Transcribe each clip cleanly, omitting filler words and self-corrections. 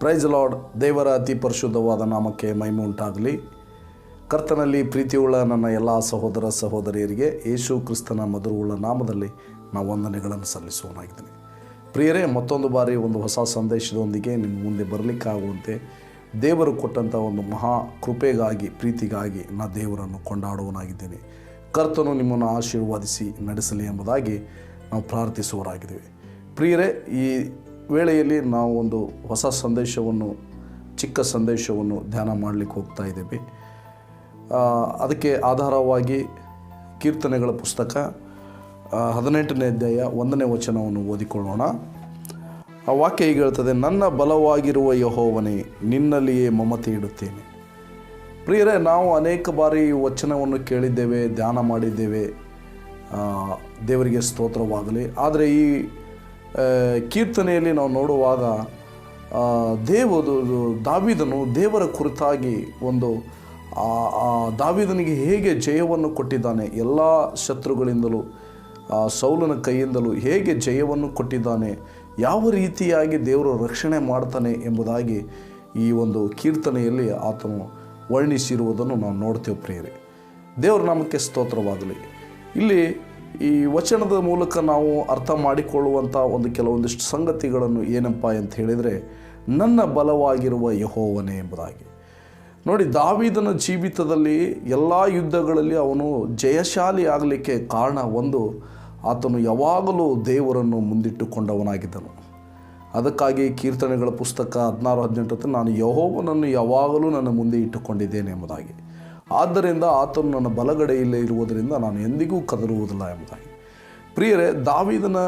Price lord. ದೇವರ ಅತಿ ಪರಿಶುದ್ಧವಾದ ನಾಮಕ್ಕೆ ಮಹಿಮೆ ಉಂಟಾಗಲಿ. ಕರ್ತನಲ್ಲಿ ಪ್ರೀತಿಯುಳ್ಳ ನನ್ನ ಎಲ್ಲ ಸಹೋದರ ಸಹೋದರಿಯರಿಗೆ ಯೇಸು ಕ್ರಿಸ್ತನ ಮಧುರವುಳ್ಳ ನಾಮದಲ್ಲಿ ನಾವು ವಂದನೆಗಳನ್ನು ಸಲ್ಲಿಸುವನಾಗಿದ್ದೀನಿ. ಪ್ರಿಯರೇ, ಮತ್ತೊಂದು ಬಾರಿ ಒಂದು ಹೊಸ ಸಂದೇಶದೊಂದಿಗೆ ನಿಮ್ಮ ಮುಂದೆ ಬರಲಿಕ್ಕಾಗುವಂತೆ ದೇವರು ಕೊಟ್ಟಂಥ ಒಂದು ಮಹಾ ಕೃಪೆಗಾಗಿ, ಪ್ರೀತಿಗಾಗಿ ನಾನು ದೇವರನ್ನು ಕೊಂಡಾಡುವನಾಗಿದ್ದೇನೆ. ಕರ್ತನು ನಿಮ್ಮನ್ನು ಆಶೀರ್ವಾದಿಸಿ ನಡೆಸಲಿ ಎಂಬುದಾಗಿ ನಾವು ಪ್ರಾರ್ಥಿಸುವರಾಗಿದ್ದೇವೆ. ಪ್ರಿಯರೇ, ಈ ವೇಳೆಯಲ್ಲಿ ನಾವು ಒಂದು ಹೊಸ ಸಂದೇಶವನ್ನು, ಚಿಕ್ಕ ಸಂದೇಶವನ್ನು ಧ್ಯಾನ ಮಾಡಲಿಕ್ಕೆ ಹೋಗ್ತಾ ಇದ್ದೇವೆ. ಅದಕ್ಕೆ ಆಧಾರವಾಗಿ ಕೀರ್ತನೆಗಳ ಪುಸ್ತಕ 18ನೇ ಅಧ್ಯಾಯ 1ನೇ ವಚನವನ್ನು ಓದಿಕೊಳ್ಳೋಣ. ಆ ವಾಕ್ಯ ಹೀಗೆ ಹೇಳ್ತದೆ: ನನ್ನ ಬಲವಾಗಿರುವ ಯೆಹೋವನೇ, ನಿನ್ನಲ್ಲಿಯೇ ಮಮತೆ ಇಡುತ್ತೇನೆ. ಪ್ರಿಯರೇ, ನಾವು ಅನೇಕ ಬಾರಿ ಈ ವಚನವನ್ನು ಕೇಳಿದ್ದೇವೆ, ಧ್ಯಾನ ಮಾಡಿದ್ದೇವೆ. ದೇವರಿಗೆ ಸ್ತೋತ್ರವಾಗಲಿ. ಆದರೆ ಈ ಕೀರ್ತನೆಯಲ್ಲಿ ನಾವು ನೋಡುವಾಗ ದಾವೀದನು ದೇವರ ಕುರಿತಾಗಿ ಒಂದು ದಾವೀದನಿಗೆ ಹೇಗೆ ಜಯವನ್ನು ಕೊಟ್ಟಿದ್ದಾನೆ, ಎಲ್ಲ ಶತ್ರುಗಳಿಂದಲೂ, ಸೌಲನ ಕೈಯಿಂದಲೂ ಹೇಗೆ ಜಯವನ್ನು ಕೊಟ್ಟಿದ್ದಾನೆ, ಯಾವ ರೀತಿಯಾಗಿ ದೇವರು ರಕ್ಷಣೆ ಮಾಡ್ತಾನೆ ಎಂಬುದಾಗಿ ಈ ಒಂದು ಕೀರ್ತನೆಯಲ್ಲಿ ಆತನು ವರ್ಣಿಸಿರುವುದನ್ನು ನಾವು ನೋಡ್ತೇವೆ. ಪ್ರಿಯರೇ, ದೇವರ ನಾಮಕ್ಕೆ ಸ್ತೋತ್ರವಾಗಲಿ. ಇಲ್ಲಿ ಈ ವಚನದ ಮೂಲಕ ನಾವು ಅರ್ಥ ಮಾಡಿಕೊಳ್ಳುವಂಥ ಕೆಲವೊಂದಿಷ್ಟು ಸಂಗತಿಗಳನ್ನು ಏನಪ್ಪ ಅಂತ ಹೇಳಿದರೆ, ನನ್ನ ಬಲವಾಗಿರುವ ಯೆಹೋವನೇ ಎಂಬುದಾಗಿ. ನೋಡಿ, ದಾವೀದನ ಜೀವಿತದಲ್ಲಿ ಎಲ್ಲ ಯುದ್ಧಗಳಲ್ಲಿ ಅವನು ಜಯಶಾಲಿ ಆಗಲಿಕ್ಕೆ ಕಾರಣ ಒಂದು, ಆತನು ಯಾವಾಗಲೂ ದೇವರನ್ನು ಮುಂದಿಟ್ಟುಕೊಂಡವನಾಗಿದ್ದನು. ಅದಕ್ಕಾಗಿ ಕೀರ್ತನೆಗಳ ಪುಸ್ತಕ 16-18 ನಾನು ಯೆಹೋವನನ್ನು ಯಾವಾಗಲೂ ನನ್ನ ಮುಂದೆ ಇಟ್ಟುಕೊಂಡಿದ್ದೇನೆ ಎಂಬುದಾಗಿ. ಆದ್ದರಿಂದ ಆತನು ನನ್ನ ಬಲಗಡೆಯಲ್ಲೇ ಇರುವುದರಿಂದ ನಾನು ಎಂದಿಗೂ ಕದರುವುದಿಲ್ಲ ಎಂಬುದಾಗಿ. ಪ್ರಿಯರೇ, ದಾವೀದನ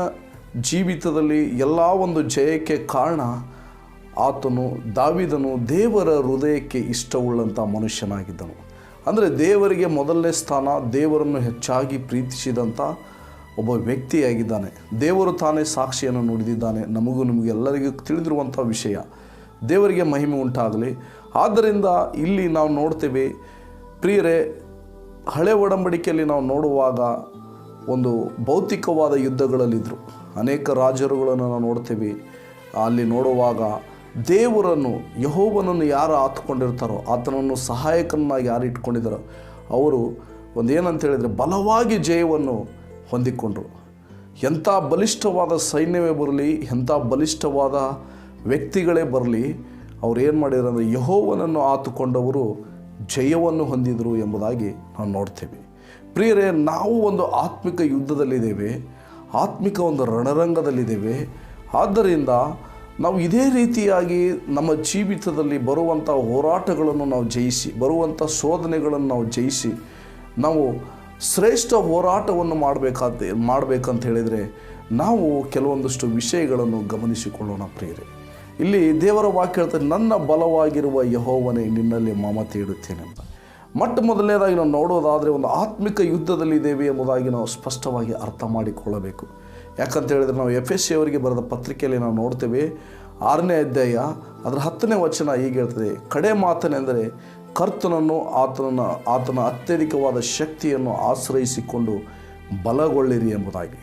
ಜೀವಿತದಲ್ಲಿ ಎಲ್ಲ ಒಂದು ಜಯಕ್ಕೆ ಕಾರಣ ದಾವೀದನು ದೇವರ ಹೃದಯಕ್ಕೆ ಇಷ್ಟವುಳ್ಳಂಥ ಮನುಷ್ಯನಾಗಿದ್ದನು. ಅಂದರೆ ದೇವರಿಗೆ ಮೊದಲನೇ ಸ್ಥಾನ, ದೇವರನ್ನು ಹೆಚ್ಚಾಗಿ ಪ್ರೀತಿಸಿದಂಥ ಒಬ್ಬ ವ್ಯಕ್ತಿಯಾಗಿದ್ದಾನೆ. ದೇವರು ತಾನೇ ಸಾಕ್ಷಿಯನ್ನು ನುಡಿದಿದ್ದಾನೆ. ನಿಮಗೆ ಎಲ್ಲರಿಗೂ ತಿಳಿದಿರುವಂಥ ವಿಷಯ. ದೇವರಿಗೆ ಮಹಿಮೆ ಉಂಟಾಗಲಿ. ಆದ್ದರಿಂದ ಇಲ್ಲಿ ನಾವು ನೋಡ್ತೇವೆ ಪ್ರಿಯರೇ, ಹಳೆ ಒಡಂಬಡಿಕೆಯಲ್ಲಿ ನಾವು ನೋಡುವಾಗ ಒಂದು ಭೌತಿಕವಾದ ಯುದ್ಧಗಳಲ್ಲಿದ್ದರು. ಅನೇಕ ರಾಜರುಗಳನ್ನು ನಾವು ನೋಡ್ತೇವೆ. ಅಲ್ಲಿ ನೋಡುವಾಗ ದೇವರನ್ನು, ಯೆಹೋವನನ್ನು ಯಾರು ಆತ್ಕೊಂಡಿರ್ತಾರೋ, ಆತನನ್ನು ಸಹಾಯಕನಾಗಿ ಯಾರು ಇಟ್ಕೊಂಡಿದ್ದಾರೋ ಅವರು ಏನಂತ ಹೇಳಿದರೆ ಬಲವಾಗಿ ಜಯವನ್ನು ಹೊಂದಿಕೊಂಡರು. ಎಂಥ ಬಲಿಷ್ಠವಾದ ಸೈನ್ಯವೇ ಬರಲಿ, ಎಂಥ ಬಲಿಷ್ಠವಾದ ವ್ಯಕ್ತಿಗಳೇ ಬರಲಿ, ಅವ್ರು ಏನು ಮಾಡಿದ್ರು ಅಂದರೆ ಯೆಹೋವನನ್ನು ಆತುಕೊಂಡವರು ಜಯವನ್ನು ಹೊಂದಿದರು ಎಂಬುದಾಗಿ ನಾವು ನೋಡ್ತೇವೆ. ಪ್ರಿಯರೇ, ನಾವು ಒಂದು ಆತ್ಮಿಕ ಯುದ್ಧದಲ್ಲಿದ್ದೇವೆ, ಆತ್ಮಿಕ ಒಂದು ರಣರಂಗದಲ್ಲಿದ್ದೇವೆ. ಆದ್ದರಿಂದ ನಾವು ಇದೇ ರೀತಿಯಾಗಿ ನಮ್ಮ ಜೀವಿತದಲ್ಲಿ ಬರುವಂಥ ಹೋರಾಟಗಳನ್ನು ನಾವು ಜಯಿಸಿ, ಬರುವಂಥ ಶೋಧನೆಗಳನ್ನು ನಾವು ಜಯಿಸಿ, ನಾವು ಶ್ರೇಷ್ಠ ಹೋರಾಟವನ್ನು ಮಾಡಬೇಕಂತ ಹೇಳಿದರೆ ನಾವು ಕೆಲವೊಂದಷ್ಟು ವಿಷಯಗಳನ್ನು ಗಮನಿಸಿಕೊಳ್ಳೋಣ. ಪ್ರಿಯರೇ, ಇಲ್ಲಿ ದೇವರ ವಾಕ್ಯ ಹೇಳ್ತಾರೆ, ನನ್ನ ಬಲವಾಗಿರುವ ಯೆಹೋವನೇ, ನಿನ್ನಲ್ಲಿ ಮಮತೆ ಇಡುತ್ತೇನೆ ಅಂತ. ಮೊದಲನೇದಾಗಿ ನಾವು ನೋಡೋದಾದರೆ ಒಂದು ಆತ್ಮಿಕ ಯುದ್ಧದಲ್ಲಿದ್ದೇವೆ ಎಂಬುದಾಗಿ ನಾವು ಸ್ಪಷ್ಟವಾಗಿ ಅರ್ಥ ಮಾಡಿಕೊಳ್ಳಬೇಕು. ಯಾಕಂತ ಹೇಳಿದರೆ ನಾವು ಎಫೆಸಿಯವರಿಗೆ ಬರೆದ ಪತ್ರಿಕೆಯಲ್ಲಿ ನಾವು ನೋಡ್ತೇವೆ, 6ನೇ ಅಧ್ಯಾಯ ಅದರ 10ನೇ ವಚನ ಹೀಗೆ ಹೇಳ್ತದೆ: ಕಡೆ ಮಾತನೆಂದರೆ ಕರ್ತನನ್ನು, ಆತನ ಅತ್ಯಧಿಕವಾದ ಶಕ್ತಿಯನ್ನು ಆಶ್ರಯಿಸಿಕೊಂಡು ಬಲಗೊಳ್ಳಿರಿ ಎಂಬುದಾಗಿ.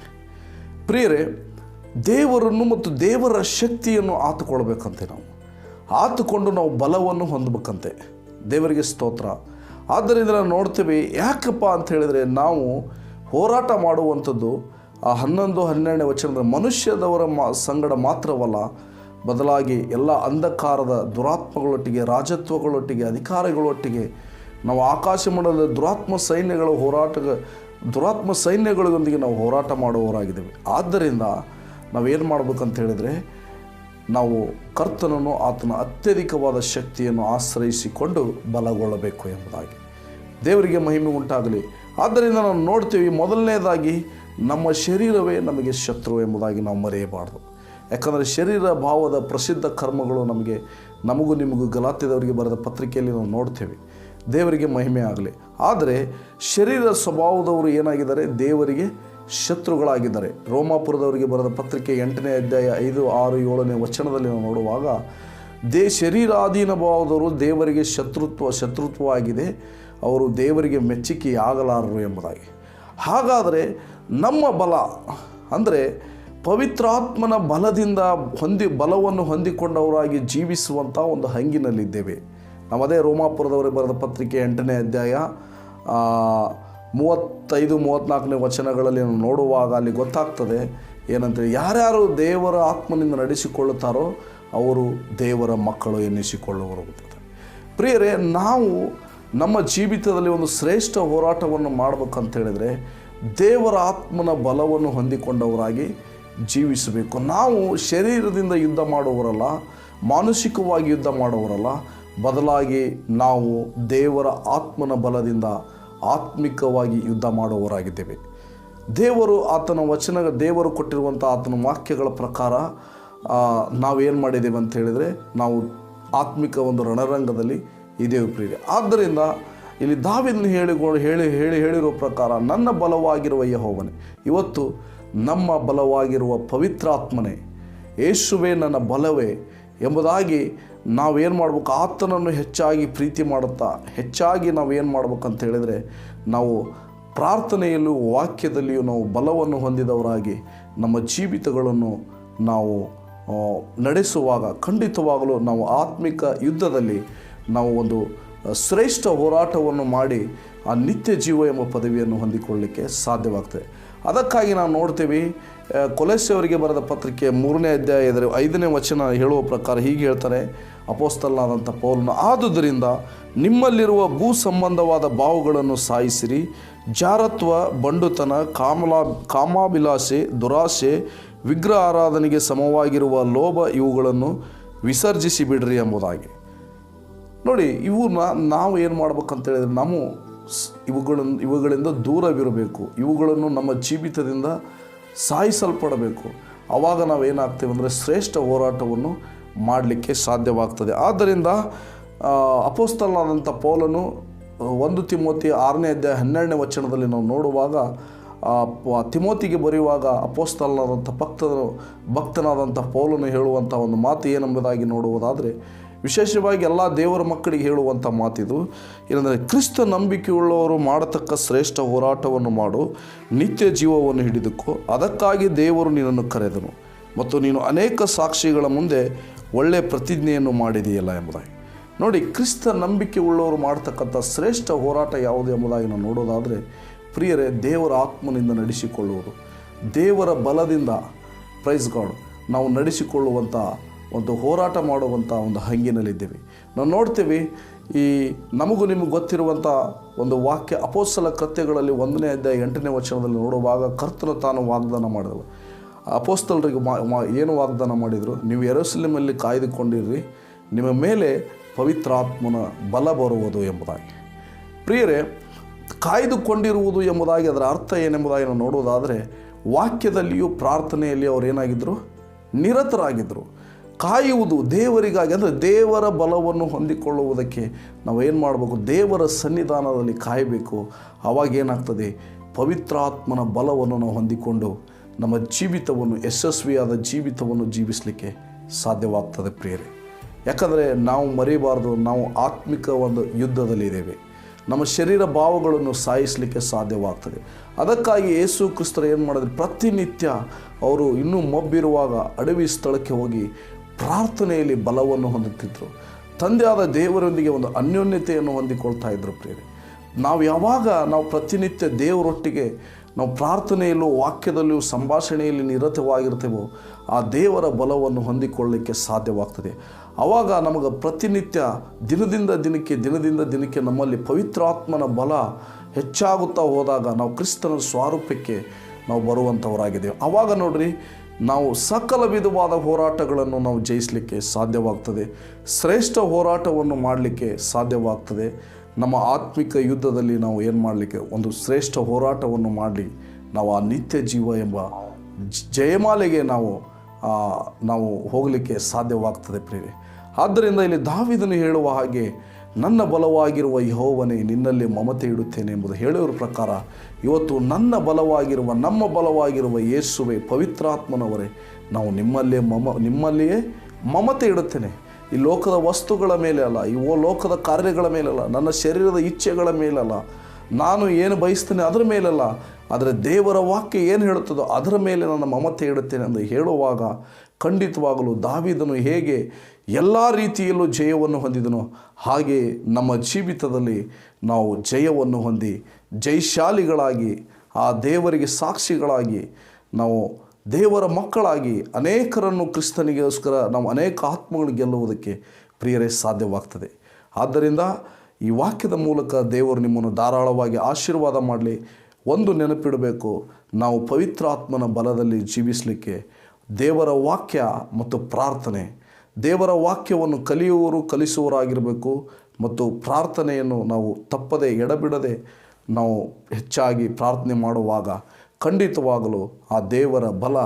ಪ್ರಿಯರೇ, ದೇವರನ್ನು ಮತ್ತು ದೇವರ ಶಕ್ತಿಯನ್ನು ಆತುಕೊಳ್ಬೇಕಂತೆ. ನಾವು ಆತುಕೊಂಡು ನಾವು ಬಲವನ್ನು ಹೊಂದಬೇಕಂತೆ. ದೇವರಿಗೆ ಸ್ತೋತ್ರ. ಆದ್ದರಿಂದ ನಾವು ನೋಡ್ತೇವೆ, ಯಾಕಪ್ಪ ಅಂತ ಹೇಳಿದರೆ ನಾವು ಹೋರಾಟ ಮಾಡುವಂಥದ್ದು ಆ 11-12ನೇ ವಚನದ ಮನುಷ್ಯದವರ ಸಂಗಡ ಮಾತ್ರವಲ್ಲ, ಬದಲಾಗಿ ಎಲ್ಲ ಅಂಧಕಾರದ ದುರಾತ್ಮಗಳೊಟ್ಟಿಗೆ, ರಾಜತ್ವಗಳೊಟ್ಟಿಗೆ, ಅಧಿಕಾರಿಗಳೊಟ್ಟಿಗೆ ನಾವು ಆಕಾಶಮಂಡಲದ ದುರಾತ್ಮ ಸೈನ್ಯಗಳೊಂದಿಗೆ ನಾವು ಹೋರಾಟ ಮಾಡುವವರಾಗಿದ್ದೇವೆ. ಆದ್ದರಿಂದ ನಾವೇನು ಮಾಡಬೇಕಂತ ಹೇಳಿದರೆ, ನಾವು ಕರ್ತನನ್ನು, ಆತನ ಅತ್ಯಧಿಕವಾದ ಶಕ್ತಿಯನ್ನು ಆಶ್ರಯಿಸಿಕೊಂಡು ಬಲಗೊಳ್ಳಬೇಕು ಎಂಬುದಾಗಿ. ದೇವರಿಗೆ ಮಹಿಮೆ ಉಂಟಾಗಲಿ. ಆದ್ದರಿಂದ ನಾವು ನೋಡ್ತೀವಿ, ಮೊದಲನೇದಾಗಿ ನಮ್ಮ ಶರೀರವೇ ನಮಗೆ ಶತ್ರು ಎಂಬುದಾಗಿ ನಾವು ಮರೆಯಬಾರ್ದು. ಯಾಕಂದರೆ ಶರೀರ ಭಾವದ ಪ್ರಸಿದ್ಧ ಕರ್ಮಗಳು ನಮಗೂ ನಿಮಗೂ ಗಲಾತ್ಯದವರಿಗೆ ಬರೆದ ಪತ್ರಿಕೆಯಲ್ಲಿ ನಾವು ನೋಡ್ತೇವೆ. ದೇವರಿಗೆ ಮಹಿಮೆ ಆಗಲಿ. ಆದರೆ ಶರೀರ ಸ್ವಭಾವದವರು ಏನಾಗಿದ್ದಾರೆ? ದೇವರಿಗೆ ಶತ್ರುಗಳಾಗಿದ್ದಾರೆ. ರೋಮಾಪುರದವರಿಗೆ ಬರೆದ ಪತ್ರಿಕೆ 8ನೇ ಅಧ್ಯಾಯ 5, 6, 7ನೇ ವಚನದಲ್ಲಿ ನಾವು ನೋಡುವಾಗ ಶರೀರಾಧೀನ ಭಾವದವರು ದೇವರಿಗೆ ಶತ್ರುತ್ವವಾಗಿದೆ, ಅವರು ದೇವರಿಗೆ ಮೆಚ್ಚುಗೆಯಾಗಲಾರರು ಎಂಬುದಾಗಿ. ಹಾಗಾದರೆ ನಮ್ಮ ಬಲ ಅಂದರೆ ಪವಿತ್ರಾತ್ಮನ ಬಲದಿಂದ ಬಲವನ್ನು ಹೊಂದಿಕೊಂಡವರಾಗಿ ಜೀವಿಸುವಂಥ ಒಂದು ಹಂಗಿನಲ್ಲಿದ್ದೇವೆ. ನಾವು ಅದೇ ರೋಮಾಪುರದವರಿಗೆ ಬರೆದ ಪತ್ರಿಕೆ 8ನೇ ಅಧ್ಯಾಯ 35-34 ವಚನಗಳಲ್ಲಿ ನೋಡುವಾಗ ಅಲ್ಲಿ ಗೊತ್ತಾಗ್ತದೆ ಏನಂತೇಳಿ, ಯಾರ್ಯಾರು ದೇವರ ಆತ್ಮನಿಂದ ನಡೆಸಿಕೊಳ್ಳುತ್ತಾರೋ ಅವರು ದೇವರ ಮಕ್ಕಳು ಎನ್ನಿಸಿಕೊಳ್ಳುವರು. ಪ್ರಿಯರೇ, ನಾವು ನಮ್ಮ ಜೀವಿತದಲ್ಲಿ ಒಂದು ಶ್ರೇಷ್ಠ ಹೋರಾಟವನ್ನು ಮಾಡಬೇಕಂತ ಹೇಳಿದರೆ ದೇವರ ಆತ್ಮನ ಬಲವನ್ನು ಹೊಂದಿಕೊಂಡವರಾಗಿ ಜೀವಿಸಬೇಕು. ನಾವು ಶರೀರದಿಂದ ಯುದ್ಧ ಮಾಡುವವರಲ್ಲ, ಮಾನಸಿಕವಾಗಿ ಯುದ್ಧ ಮಾಡುವವರಲ್ಲ, ಬದಲಾಗಿ ನಾವು ದೇವರ ಆತ್ಮನ ಬಲದಿಂದ ಆತ್ಮಿಕವಾಗಿ ಯುದ್ಧ ಮಾಡುವವರಾಗಿದ್ದೇವೆ. ದೇವರು ಆತನ ದೇವರು ಕೊಟ್ಟಿರುವಂಥ ಆತನ ವಾಕ್ಯಗಳ ಪ್ರಕಾರ ನಾವೇನು ಮಾಡಿದ್ದೇವೆ ಅಂತ ಹೇಳಿದರೆ ನಾವು ಆತ್ಮಿಕ ಒಂದು ರಣರಂಗದಲ್ಲಿ ಇದ್ದೇವೆ ಪ್ರಿಯರೇ. ಆದ್ದರಿಂದ ಇಲ್ಲಿ ದಾವೀದನು ಹೇಳಿರೋ ಪ್ರಕಾರ ನನ್ನ ಬಲವಾಗಿರುವ ಯೆಹೋವನೇ, ಇವತ್ತು ನಮ್ಮ ಬಲವಾಗಿರುವ ಪವಿತ್ರಾತ್ಮನೇ, ಯೇಸುವೇ ನನ್ನ ಬಲವೇ ಎಂಬುದಾಗಿ ನಾವೇನು ಮಾಡ್ಬೇಕು, ಆತನನ್ನು ಹೆಚ್ಚಾಗಿ ಪ್ರೀತಿ ಮಾಡುತ್ತಾ ಹೆಚ್ಚಾಗಿ ನಾವೇನು ಮಾಡ್ಬೇಕಂತ ಹೇಳಿದರೆ ನಾವು ಪ್ರಾರ್ಥನೆಯಲ್ಲೂ ವಾಕ್ಯದಲ್ಲಿಯೂ ನಾವು ಬಲವನ್ನು ಹೊಂದಿದವರಾಗಿ ನಮ್ಮ ಜೀವಿತಗಳನ್ನು ನಾವು ನಡೆಸುವಾಗ ಖಂಡಿತವಾಗಲೂ ನಾವು ಆತ್ಮಿಕ ಯುದ್ಧದಲ್ಲಿ ನಾವು ಒಂದು ಶ್ರೇಷ್ಠ ಹೋರಾಟವನ್ನು ಮಾಡಿ ಆ ನಿತ್ಯ ಜೀವ ಎಂಬ ಪದವಿಯನ್ನು ಹೊಂದಿಕೊಳ್ಳಲಿಕ್ಕೆ ಸಾಧ್ಯವಾಗ್ತದೆ. ಅದಕ್ಕಾಗಿ ನಾವು ನೋಡ್ತೀವಿ, ಕೊಲೊಸ್ಸೆಯವರಿಗೆ ಬರೆದ ಪತ್ರಿಕೆ 3ನೇ ಅಧ್ಯಾಯದ 5ನೇ ವಚನ ಹೇಳುವ ಪ್ರಕಾರ ಹೀಗೆ ಹೇಳ್ತಾರೆ ಅಪೊಸ್ತಲನಾದಂಥ ಪೌಲನು, ಆದುದರಿಂದ ನಿಮ್ಮಲ್ಲಿರುವ ಭೂ ಸಂಬಂಧವಾದ ಭಾವಗಳನ್ನು ಸಾಯಿಸಿರಿ, ಜಾರತ್ವ, ಬಂಡುತನ, ಕಾಮಾಭಿಲಾಷೆ, ದುರಾಶೆ, ವಿಗ್ರಹ ಆರಾಧನೆಗೆ ಸಮವಾಗಿರುವ ಲೋಭ ಇವುಗಳನ್ನು ವಿಸರ್ಜಿಸಿ ಬಿಡ್ರಿ ಎಂಬುದಾಗಿ. ನೋಡಿ, ನಾವು ಏನು ಮಾಡ್ಬೇಕಂತ ಹೇಳಿದ್ರೆ ನಾವು ಇವುಗಳಿಂದ ದೂರವಿರಬೇಕು. ಇವುಗಳನ್ನು ನಮ್ಮ ಜೀವಿತದಿಂದ ಸಾಯಿಸಲ್ಪಡಬೇಕು. ಆವಾಗ ನಾವೇನಾಗ್ತೇವೆ ಅಂದರೆ ಶ್ರೇಷ್ಠ ಹೋರಾಟವನ್ನು ಮಾಡಲಿಕ್ಕೆ ಸಾಧ್ಯವಾಗ್ತದೆ. ಆದ್ದರಿಂದ ಅಪೊಸ್ತಲನಾದಂಥ ಪೌಲನು 1 ತಿಮೋತಿ 6ನೇ ಅಧ್ಯಾಯ 12ನೇ ವಚನದಲ್ಲಿ ನಾವು ನೋಡುವಾಗ ತಿಮೋತಿಗೆ ಬರೆಯುವಾಗ ಅಪೊಸ್ತಲನಾದಂಥ ಭಕ್ತನಾದಂಥ ಪೌಲನು ಹೇಳುವಂಥ ಒಂದು ಮಾತು ಏನೆಂಬುದಾಗಿ ನೋಡುವುದಾದರೆ, ವಿಶೇಷವಾಗಿ ಎಲ್ಲ ದೇವರ ಮಕ್ಕಳಿಗೆ ಹೇಳುವಂಥ ಮಾತಿದು ಏನಂದರೆ, ಕ್ರಿಸ್ತ ನಂಬಿಕೆಯುಳ್ಳವರು ಮಾಡತಕ್ಕ ಶ್ರೇಷ್ಠ ಹೋರಾಟವನ್ನು ಮಾಡು, ನಿತ್ಯ ಜೀವವನ್ನು ಹಿಡಿದುಕೋ, ಅದಕ್ಕಾಗಿ ದೇವರು ನಿನ್ನನ್ನು ಕರೆದನು ಮತ್ತು ನೀನು ಅನೇಕ ಸಾಕ್ಷಿಗಳ ಮುಂದೆ ಒಳ್ಳೆಯ ಪ್ರತಿಜ್ಞೆಯನ್ನು ಮಾಡಿದೆಯಲ್ಲ ಎಂಬುದಾಗಿ. ನೋಡಿ, ಕ್ರಿಸ್ತ ನಂಬಿಕೆ ಉಳ್ಳವರು ಮಾಡ್ತಕ್ಕಂಥ ಶ್ರೇಷ್ಠ ಹೋರಾಟ ಯಾವುದು ಎಂಬುದಾಗಿ ನಾವು ನೋಡೋದಾದರೆ ಪ್ರಿಯರೇ, ದೇವರ ಆತ್ಮನಿಂದ ನಡೆಸಿಕೊಳ್ಳುವುದು, ದೇವರ ಬಲದಿಂದ ಪ್ರೈಸ್ ಗಾಡ್ ನಾವು ನಡೆಸಿಕೊಳ್ಳುವಂಥ ಒಂದು ಹೋರಾಟ ಮಾಡುವಂಥ ಒಂದು ಹಂಗಿನಲ್ಲಿದ್ದೇವೆ. ನಾವು ನೋಡ್ತೀವಿ, ಈ ನಮಗೂ ನಿಮಗೆ ಗೊತ್ತಿರುವಂಥ ಒಂದು ವಾಕ್ಯ ಅಪೊಸ್ತಲ ಕೃತ್ಯಗಳಲ್ಲಿ 1ನೇ ಅಧ್ಯಾಯ 8ನೇ ವಚನದಲ್ಲಿ ನೋಡುವಾಗ ಕರ್ತನು ತಾನು ವಾಗ್ದಾನ ಮಾಡಿದಳು. ಅಪೊಸ್ತಲರಿಗೆ ಏನು ವಾಗ್ದಾನ ಮಾಡಿದರು? ನೀವು ಯೆರೂಸಲೇಮಲ್ಲಿ ಕಾಯ್ದುಕೊಂಡಿರ್ರಿ, ನಿಮ್ಮ ಮೇಲೆ ಪವಿತ್ರಾತ್ಮನ ಬಲ ಬರುವುದು ಎಂಬುದಾಗಿ. ಪ್ರಿಯರೇ, ಕಾಯ್ದುಕೊಂಡಿರುವುದು ಎಂಬುದಾಗಿ ಅದರ ಅರ್ಥ ಏನೆಂಬುದಾಗಿ ನಾವು ನೋಡುವುದಾದರೆ, ವಾಕ್ಯದಲ್ಲಿಯೂ ಪ್ರಾರ್ಥನೆಯಲ್ಲಿ ಅವರು ಏನಾಗಿದ್ದರು? ನಿರತರಾಗಿದ್ದರು. ಕಾಯುವುದು ದೇವರಿಗಾಗಿ, ಅಂದರೆ ದೇವರ ಬಲವನ್ನು ಹೊಂದಿಕೊಳ್ಳುವುದಕ್ಕೆ ನಾವು ಏನು ಮಾಡಬೇಕು? ದೇವರ ಸನ್ನಿಧಾನದಲ್ಲಿ ಕಾಯಬೇಕು. ಆವಾಗ ಏನಾಗ್ತದೆ? ಪವಿತ್ರಾತ್ಮನ ಬಲವನ್ನು ನಾವು ಹೊಂದಿಕೊಂಡು ನಮ್ಮ ಜೀವಿತವನ್ನು, ಯಶಸ್ವಿಯಾದ ಜೀವಿತವನ್ನು ಜೀವಿಸಲಿಕ್ಕೆ ಸಾಧ್ಯವಾಗ್ತದೆ ಪ್ರಿಯರೇ. ಯಾಕಂದರೆ ನಾವು ಮರಿಬಾರ್ದು, ನಾವು ಆತ್ಮಿಕ ಒಂದು ಯುದ್ಧದಲ್ಲಿದ್ದೇವೆ. ನಮ್ಮ ಶರೀರ ಭಾವಗಳನ್ನು ಸಾಯಿಸಲಿಕ್ಕೆ ಸಾಧ್ಯವಾಗ್ತದೆ. ಅದಕ್ಕಾಗಿ ಯೇಸು ಕ್ರಿಸ್ತರು ಏನು ಮಾಡಿದ್ರು? ಪ್ರತಿನಿತ್ಯ ಅವರು ಇನ್ನೂ ಮಬ್ಬಿರುವಾಗ ಅಡವಿ ಸ್ಥಳಕ್ಕೆ ಹೋಗಿ ಪ್ರಾರ್ಥನೆಯಲ್ಲಿ ಬಲವನ್ನು ಹೊಂದುತ್ತಿದ್ದರು. ತಂದೆಯಾದ ದೇವರೊಂದಿಗೆ ಒಂದು ಅನ್ಯೋನ್ಯತೆಯನ್ನು ಹೊಂದಿಕೊಳ್ತಾ ಇದ್ದರು ಪ್ರಿಯರೇ. ನಾವು ಪ್ರತಿನಿತ್ಯ ದೇವರೊಟ್ಟಿಗೆ ನಾವು ಪ್ರಾರ್ಥನೆಯಲ್ಲೂ ವಾಕ್ಯದಲ್ಲಿಯೂ ಸಂಭಾಷಣೆಯಲ್ಲಿ ನಿರತವಾಗಿರ್ತೇವೋ ಆ ದೇವರ ಬಲವನ್ನು ಹೊಂದಿಕೊಳ್ಳಲಿಕ್ಕೆ ಸಾಧ್ಯವಾಗ್ತದೆ. ಆವಾಗ ನಮಗೆ ಪ್ರತಿನಿತ್ಯ ದಿನದಿಂದ ದಿನಕ್ಕೆ ನಮ್ಮಲ್ಲಿ ಪವಿತ್ರಾತ್ಮನ ಬಲ ಹೆಚ್ಚಾಗುತ್ತಾ ಹೋದಾಗ ನಾವು ಕ್ರಿಸ್ತನ ಸ್ವರೂಪಕ್ಕೆ ನಾವು ಬರುವಂಥವರಾಗಿದ್ದೇವೆ. ಆವಾಗ ನೋಡ್ರಿ, ನಾವು ಸಕಲ ವಿಧವಾದ ಹೋರಾಟಗಳನ್ನು ನಾವು ಜಯಿಸಲಿಕ್ಕೆ ಸಾಧ್ಯವಾಗ್ತದೆ. ಶ್ರೇಷ್ಠ ಹೋರಾಟವನ್ನು ಮಾಡಲಿಕ್ಕೆ ಸಾಧ್ಯವಾಗ್ತದೆ. ನಮ್ಮ ಆತ್ಮಿಕ ಯುದ್ಧದಲ್ಲಿ ನಾವು ಏನು ಮಾಡಲಿಕ್ಕೆ, ಒಂದು ಶ್ರೇಷ್ಠ ಹೋರಾಟವನ್ನು ಮಾಡಿ ನಾವು ಆ ನಿತ್ಯ ಜೀವ ಎಂಬ ಜಯಮಾಲೆಗೆ ನಾವು ಹೋಗಲಿಕ್ಕೆ ಸಾಧ್ಯವಾಗ್ತದೆ ಪ್ರಿಯರೇ. ಆದ್ದರಿಂದ ಇಲ್ಲಿ ದಾವೀದನು ಹೇಳುವ ಹಾಗೆ, ನನ್ನ ಬಲವಾಗಿರುವ ಯೆಹೋವನೇ ನಿನ್ನಲ್ಲಿ ಮಮತೆ ಇಡುತ್ತೇನೆ ಎಂಬುದು ಹೇಳುವ ಪ್ರಕಾರ ಇವತ್ತು ನಮ್ಮ ಬಲವಾಗಿರುವ ಯೇಸುವೇ ಪವಿತ್ರಾತ್ಮನವರೇ, ನಾವು ನಿಮ್ಮಲ್ಲಿಯೇ ಮಮತೆ ಇಡುತ್ತೇನೆ. ಈ ಲೋಕದ ವಸ್ತುಗಳ ಮೇಲೆ ಅಲ್ಲ, ಲೋಕದ ಕಾರ್ಯಗಳ ಮೇಲಲ್ಲ, ನನ್ನ ಶರೀರದ ಇಚ್ಛೆಗಳ ಮೇಲಲ್ಲ, ನಾನು ಏನು ಬಯಸ್ತೇನೆ ಅದರ ಮೇಲಲ್ಲ, ಆದರೆ ದೇವರ ವಾಕ್ಯ ಏನು ಹೇಳುತ್ತದೋ ಅದರ ಮೇಲೆ ನನ್ನ ಮಮತೆ ಇಡುತ್ತೇನೆ ಎಂದು ಹೇಳುವಾಗ ಖಂಡಿತವಾಗಲೂ ದಾವೀದನು ಹೇಗೆ ಎಲ್ಲ ರೀತಿಯಲ್ಲೂ ಜಯವನ್ನು ಹೊಂದಿದನೋ ಹಾಗೆ ನಮ್ಮ ಜೀವಿತದಲ್ಲಿ ನಾವು ಜಯವನ್ನು ಹೊಂದಿ ಜಯಶಾಲಿಗಳಾಗಿ ಆ ದೇವರಿಗೆ ಸಾಕ್ಷಿಗಳಾಗಿ ನಾವು ದೇವರ ಮಕ್ಕಳಾಗಿ ಅನೇಕರನ್ನು ಕ್ರಿಸ್ತನಿಗೋಸ್ಕರ ನಾವು ಅನೇಕ ಆತ್ಮಗಳನ್ನು ಗೆಲ್ಲುವುದಕ್ಕೆ ಪ್ರಿಯರೇ ಸಾಧ್ಯವಾಗ್ತದೆ. ಆದ್ದರಿಂದ ಈ ವಾಕ್ಯದ ಮೂಲಕ ದೇವರು ನಿಮ್ಮನ್ನು ಧಾರಾಳವಾಗಿ ಆಶೀರ್ವಾದ ಮಾಡಲಿ. ಒಂದು ನೆನಪಿಡಬೇಕು, ನಾವು ಪವಿತ್ರಾತ್ಮನ ಬಲದಲ್ಲಿ ಜೀವಿಸಲಿಕ್ಕೆ ದೇವರ ವಾಕ್ಯ ಮತ್ತು ಪ್ರಾರ್ಥನೆ, ದೇವರ ವಾಕ್ಯವನ್ನು ಕಲಿಸುವವರಾಗಿರಬೇಕು ಮತ್ತು ಪ್ರಾರ್ಥನೆಯನ್ನು ನಾವು ತಪ್ಪದೆ ಎಡಬಿಡದೆ ನಾವು ಹೆಚ್ಚಾಗಿ ಪ್ರಾರ್ಥನೆ ಮಾಡುವಾಗ ಖಂಡಿತವಾಗಲೂ ಆ ದೇವರ ಬಲ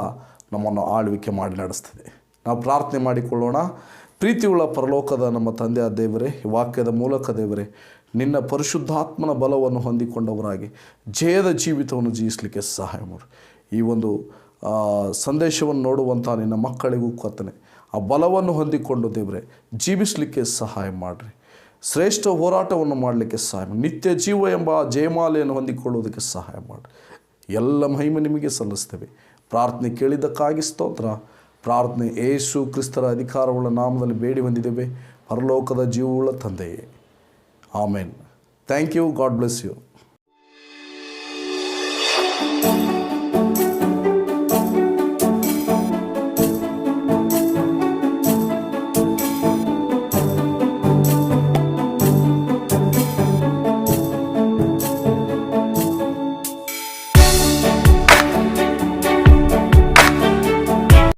ನಮ್ಮನ್ನು ಆಳ್ವಿಕೆ ಮಾಡಿ ನಡೆಸ್ತದೆ. ನಾವು ಪ್ರಾರ್ಥನೆ ಮಾಡಿಕೊಳ್ಳೋಣ. ಪ್ರೀತಿಯುಳ್ಳ ಪರಲೋಕದ ನಮ್ಮ ತಂದೆಯ ದೇವರೇ, ಈ ವಾಕ್ಯದ ಮೂಲಕ ದೇವರೇ ನಿನ್ನ ಪರಿಶುದ್ಧಾತ್ಮನ ಬಲವನ್ನು ಹೊಂದಿಕೊಂಡವರಾಗಿ ಜಯದ ಜೀವಿತವನ್ನು ಜೀವಿಸಲಿಕ್ಕೆ ಸಹಾಯ ಮಾಡಿ. ಈ ಒಂದು ಸಂದೇಶವನ್ನು ನೋಡುವಂಥ ನಿನ್ನ ಮಕ್ಕಳಿಗೂ ಕರ್ತನೆ ಆ ಬಲವನ್ನು ಹೊಂದಿಕೊಂಡು ದೇವರೇ ಜೀವಿಸಲಿಕ್ಕೆ ಸಹಾಯ ಮಾಡಿರಿ. ಶ್ರೇಷ್ಠ ಹೋರಾಟವನ್ನು ಮಾಡಲಿಕ್ಕೆ ಸಹಾಯ ಮಾಡಿ. ನಿತ್ಯ ಜೀವ ಎಂಬ ಜಯಮಾಲೆಯನ್ನು ಹೊಂದಿಕೊಳ್ಳುವುದಕ್ಕೆ ಸಹಾಯ ಮಾಡಿ. ಎಲ್ಲ ಮಹಿಮೆ ನಿಮಗೆ ಸಲ್ಲಿಸ್ತೇವೆ. ಪ್ರಾರ್ಥನೆ ಕೇಳಿದ್ದಕ್ಕಾಗಿ ಸ್ತೋತ್ರ. ಪ್ರಾರ್ಥನೆ ಯೇಸು ಕ್ರಿಸ್ತರ ಅಧಿಕಾರವುಳ್ಳ ನಾಮದಲ್ಲಿ ಬೇಡಿ ಹೊಂದಿದ್ದೇವೆ, ಪರಲೋಕದ ಜೀವವುಳ್ಳ ತಂದೆಯೇ. Amen. Thank you. God bless you.